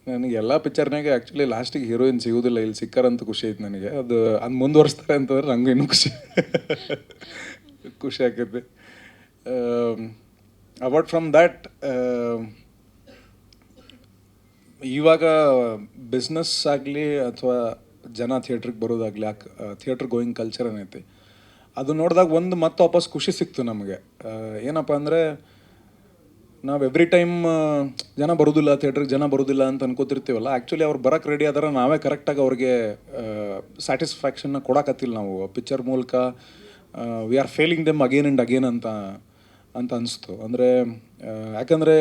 ನನಗೆ ಎಲ್ಲ ಪಿಕ್ಚರ್ನಾಗ ಆ್ಯಕ್ಚುಲಿ ಲಾಸ್ಟಿಗೆ ಹೀರೋಯಿನ್ ಸಿಗೋದಿಲ್ಲ, ಇಲ್ಲಿ ಸಿಕ್ಕಾರಂತ ಖುಷಿ ಐತೆ ನನಗೆ. ಅದು ಮುಂದುವರಿಸ್ತಾರೆ ಅಂತಂದ್ರೆ ನಂಗೆ ಇನ್ನೂ ಖುಷಿ ಆಕೈತಿ. ಅಪಾರ್ಟ್ ಫ್ರಮ್ ದ್ಯಾಟ್, ಇವಾಗ ಬಿಸ್ನೆಸ್ ಆಗಲಿ ಅಥವಾ ಜನ ಥಿಯೇಟ್ರಿಗೆ ಬರೋದಾಗಲಿ, ಥಿಯೇಟ್ರ್ ಗೋಯಿಂಗ್ ಕಲ್ಚರ್ ಏನೈತಿ ಅದು ನೋಡಿದಾಗ ಒಂದು ಮತ್ತೆ ವಾಪಸ್ ಖುಷಿ ಸಿಕ್ತು ನಮಗೆ. ಏನಪ್ಪ ಅಂದರೆ, ನಾವು ಎವ್ರಿ ಟೈಮ್ ಜನ ಬರೋದಿಲ್ಲ ಥಿಯೇಟ್ರಿಗೆ, ಜನ ಬರೋದಿಲ್ಲ ಅಂತ ಅನ್ಕೋತಿರ್ತೀವಲ್ಲ, ಆ್ಯಕ್ಚುಲಿ ಅವ್ರು ಬರೋಕ್ಕೆ ರೆಡಿ ಆದ್ರೆ ನಾವೇ ಕರೆಕ್ಟಾಗಿ ಅವ್ರಿಗೆ ಸ್ಯಾಟಿಸ್ಫ್ಯಾಕ್ಷನ್ನ ಕೊಡೋಕತ್ತಿಲ್ಲ ನಾವು ಪಿಕ್ಚರ್ ಮೂಲಕ. We are failing them again and again ಅಂತ ಅನಿಸ್ತು. ಅಂದರೆ ಯಾಕಂದರೆ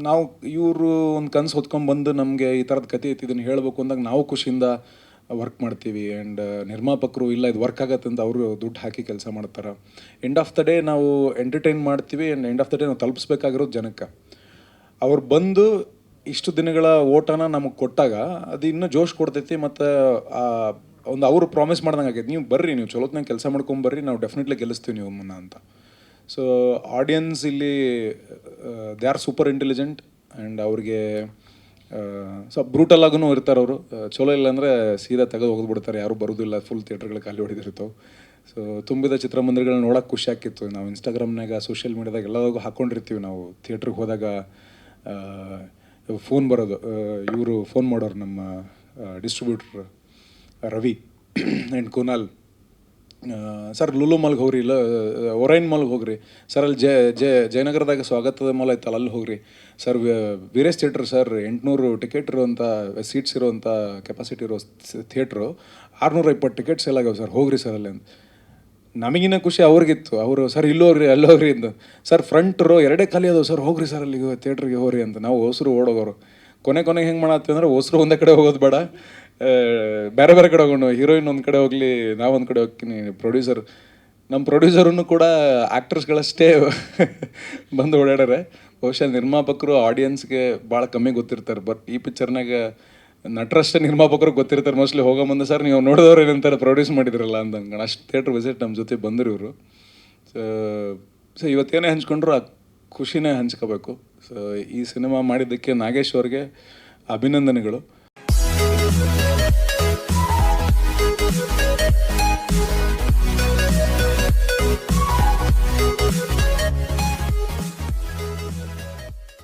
ನಾವು ಇವರು ಒಂದು ಕನಸು ಹೊತ್ಕೊಂಡ್ಬಂದು ನಮಗೆ ಈ ಥರದ ಕತೆ ಐತಿ ಇದನ್ನು ಹೇಳಬೇಕು ಅಂದಾಗ ನಾವು ಖುಷಿಯಿಂದ ವರ್ಕ್ ಮಾಡ್ತೀವಿ. ಆ್ಯಂಡ್ ನಿರ್ಮಾಪಕರು ಇಲ್ಲ ಇದು ವರ್ಕ್ ಆಗತ್ತೆ ಅಂತ ಅವರು ದುಡ್ಡು ಹಾಕಿ ಕೆಲಸ ಮಾಡ್ತಾರೆ. ಎಂಡ್ ಆಫ್ ದ ಡೇ ನಾವು ಎಂಟರ್ಟೈನ್ ಮಾಡ್ತೀವಿ and end of the day ನಾವು ತಲುಪಿಸ್ಬೇಕಾಗಿರೋದು ಜನಕ್ಕೆ. ಅವ್ರು ಬಂದು ಇಷ್ಟು ದಿನಗಳ ಓಟನ ನಮಗೆ ಕೊಟ್ಟಾಗ ಅದು ಇನ್ನೂ ಜೋಶ್ ಕೊಡ್ತೈತಿ. ಮತ್ತು ಒಂದು ಅವರು ಪ್ರಾಮಿಸ್ ಮಾಡ್ದಂಗೆ ಆಗೈತೆ, ನೀವು ಬರ್ರಿ, ನೀವು ಚಲೋತ್ನಾಗ ಕೆಲಸ ಮಾಡ್ಕೊಂಬರ್ರಿ, ನಾವು ಡೆಫಿನೆಟ್ಲಿ ಗೆಲ್ಲಿಸ್ತೀವಿ ನೀವು ಮುನ್ನ ಅಂತ. ಸೊ ಆಡಿಯನ್ಸ್ ಇಲ್ಲಿ they are super intelligent and ಅವ್ರಿಗೆ ಸ್ವಲ್ಪ ಬ್ರೂಟಲ್ ಆಗೂ ಇರ್ತಾರೆ ಅವರು. ಚಲೋ ಇಲ್ಲ ಅಂದರೆ ಸೀದಾ ತೆಗೆದು ಹೋಗ್ಬಿಡ್ತಾರೆ, ಯಾರೂ ಬರೋದಿಲ್ಲ, ಫುಲ್ ಥಿಯೇಟ್ರ್ಗಳು ಖಾಲಿ ಹೊಡೆದಿರ್ತಾವೆ. ಸೊ ತುಂಬಿದ ಚಿತ್ರಮಂದಿರಗಳನ್ನ ನೋಡೋಕೆ ಖುಷಿ ಆಕಿತ್ತು. ನಾವು ಇನ್ಸ್ಟಾಗ್ರಾಮ್ನಾಗ ಸೋಷಿಯಲ್ ಮೀಡ್ಯಾದಾಗ ಎಲ್ಲರಿಗೂ ಹಾಕ್ಕೊಂಡಿರ್ತೀವಿ. ನಾವು ಥಿಯೇಟ್ರಿಗೆ ಹೋದಾಗ ಫೋನ್ ಬರೋದು, ಇವರು ಫೋನ್ ಮಾಡೋರು ನಮ್ಮ distributor Ravi and Kunal, sir Lulu ಮಾಲ್ಗೆ ಹೋಗ್ರಿ, ಇಲ್ಲ ಒರೈನ್ ಮಾಲ್ಗೆ ಹೋಗ್ರಿ, ಸರ್ ಅಲ್ಲಿ ಜಯನಗರದಾಗ ಸ್ವಾಗತದ ಮಾಲ್ ಐತಲ್ಲ ಅಲ್ಲಿ ಹೋಗ್ರಿ, sir Veeresh theatre sir 800 ticket ಇರುವಂಥ ಸೀಟ್ಸ್ ಇರುವಂಥ ಕೆಪಾಸಿಟಿ ಇರೋ ಥಿಯೇಟ್ರು 620 ಟಿಕೆಟ್ಸ್ ಎಲ್ಲ ಆಗ್ಯಾವ ಸರ್, ಹೋಗ್ರಿ ಸರ್ ಅಲ್ಲಿ ಅಂತ. ನಮಗಿನ್ನ ಖುಷಿ ಅವ್ರಿಗಿತ್ತು. ಅವರು ಸರ್ ಇಲ್ಲಿ ಹೋಗ್ರಿ ಅಲ್ಲಿ ಹೋಗ್ರಿ ಅಂತ, ಸರ್ ಫ್ರಂಟ್ ರೋ 2 ಖಾಲಿ ಅದಾವೆ ಸರ್, ಹೋಗ್ರಿ ಸರ್ ಅಲ್ಲಿಗೆ ಥಿಯೇಟ್ರಿಗೆ ಹೋಗ್ರಿ ಅಂತ. ನಾವು ಹೊಸರು ಓಡೋಗೋರು. ಕೊನೆಗೆ ಹೆಂಗೆ ಮಾಡತ್ತೀವಿ ಅಂದರೆ, ಹೊಸರು ಒಂದೇ ಕಡೆ ಹೋಗೋದು ಬೇಡ, ಬೇರೆ ಬೇರೆ ಕಡೆ ಹೋಗೋಣ. ಹೀರೋಯಿನ್ ಒಂದು ಕಡೆ ಹೋಗಲಿ, ನಾವೊಂದು ಕಡೆ ಹೋಗ್ತೀನಿ. ನಮ್ಮ ಪ್ರೊಡ್ಯೂಸರನ್ನು ಕೂಡ ಆ್ಯಕ್ಟರ್ಸ್ಗಳಷ್ಟೇ ಬಂದು ಓಡಾಡ್ಯಾರೆ. ಬಹುಶಃ ನಿರ್ಮಾಪಕರು ಆಡಿಯನ್ಸ್ಗೆ ಭಾಳ ಕಮ್ಮಿ ಗೊತ್ತಿರ್ತಾರೆ. ಬಟ್ ಈ ಪಿಕ್ಚರ್ನಾಗ ನಟರಷ್ಟೇ ನಿರ್ಮಾಪಕರು ಗೊತ್ತಿರ್ತಾರೆ ಮೋಸ್ಟ್ಲಿ. ಹೋಗೋ ಮುಂದೆ ಸರ್ ನೀವು ನೋಡಿದವ್ರು ಏನಂತಾರೆ ಪ್ರೊಡ್ಯೂಸ್ ಮಾಡಿದ್ರಲ್ಲ ಅಂತ ಅಷ್ಟು ಥಿಯೇಟ್ರ್ ವಿಸಿಟ್ ನಮ್ಮ ಜೊತೆ ಬಂದರು ಇವರು. ಸೊ ಇವತ್ತೇನೇ ಹಂಚ್ಕೊಂಡ್ರು ಆ ಖುಷಿನೇ ಹಂಚ್ಕೋಬೇಕು. ಸೊ ಈ ಸಿನಿಮಾ ಮಾಡಿದ್ದಕ್ಕೆ ನಾಗೇಶ್ ಅವ್ರಿಗೆ ಅಭಿನಂದನೆಗಳು.